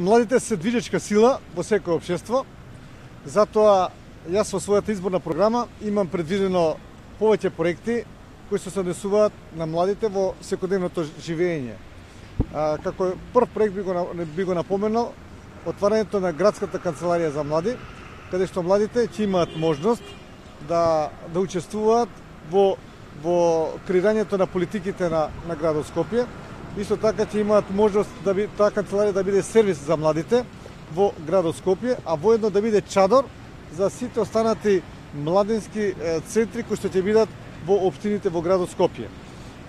Младите се движечка сила во секое општество, затоа јас во својата изборна програма имам предвидено повеќе проекти кои се однесуваат на младите во секојдневното живење. Како прв проект би го напоменал отварањето на градската канцеларија за млади, каде што младите ќе имаат можност да учествуваат во креирањето на политиките на градот Скопје. Исто така ќе имаат можност таа канцеларија да биде сервис за младите во градот Скопје, а воедно да биде чадор за сите останати младински центри кои што ќе бидат во општините во градот Скопје.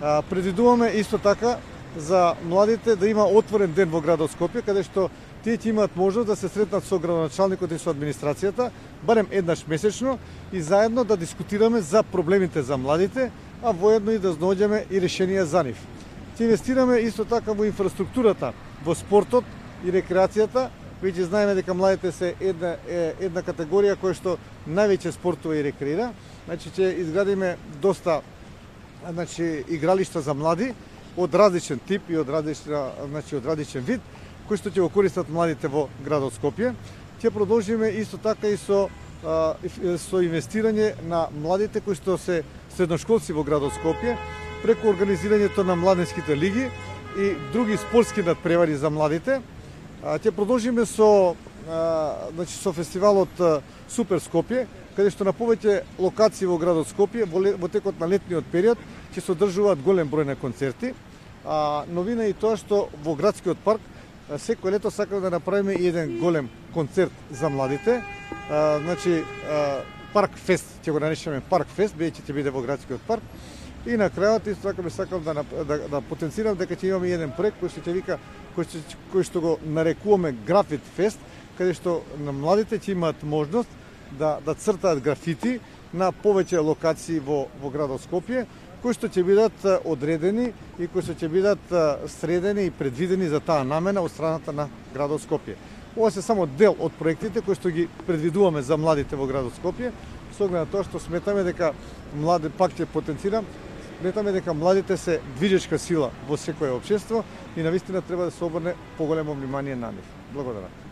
Предвидуваме исто така за младите да има отворен ден во градот Скопје, каде што тие ќе имаат можност да се сретнат со градоначалникот и со администрацијата, барем еднаш месечно, и заедно да дискутираме за проблемите за младите, а воедно и да наоѓеме и решенија за нив. Ќе инвестираме исто така во инфраструктурата, во спортот и рекреацијата. Веќе знаеме дека младите се една категорија која што највеќе спортува и рекреира. Значи ќе изградиме доста игралишта за млади од различен тип и од различен вид, кои што ќе го користат младите во градот Скопје. Ќе продолжиме исто така и со инвестирање на младите кои што се средношколци во градот Скопје, преку организирањето на младинските лиги и други спортски надпревари за младите. Ќе продолжиме со фестивалот Супер Скопје, каде што на повеќе локации во градот Скопје во текот на летниот период ќе се одржуваат голем број на концерти. Новина е и тоа што во градскиот парк секој лето сакаме да направиме и еден голем концерт за младите. Парк фест, ќе го наречеме Парк фест, бидејќи ќе биде во градскиот парк. И на крајот исто така би сакал да потенцирам дека ќе имаме еден проект кој што го нарекуваме Графит фест, каде што на младите ќе имаат можност да цртаат графити на повеќе локации во градот Скопје, кои што ќе бидат одредени и кои што ќе бидат средени и предвидени за таа намена од страната на градот Скопје. Ова се само дел од проектите кои што ги предвидуваме за младите во градот Скопје, со оглед на тоа што сметаме дека пак ќе потенцирам, сметаме дека младите се движечка сила во секое општество и навистина треба да се обрне поголемо внимание на нив. Благодарам.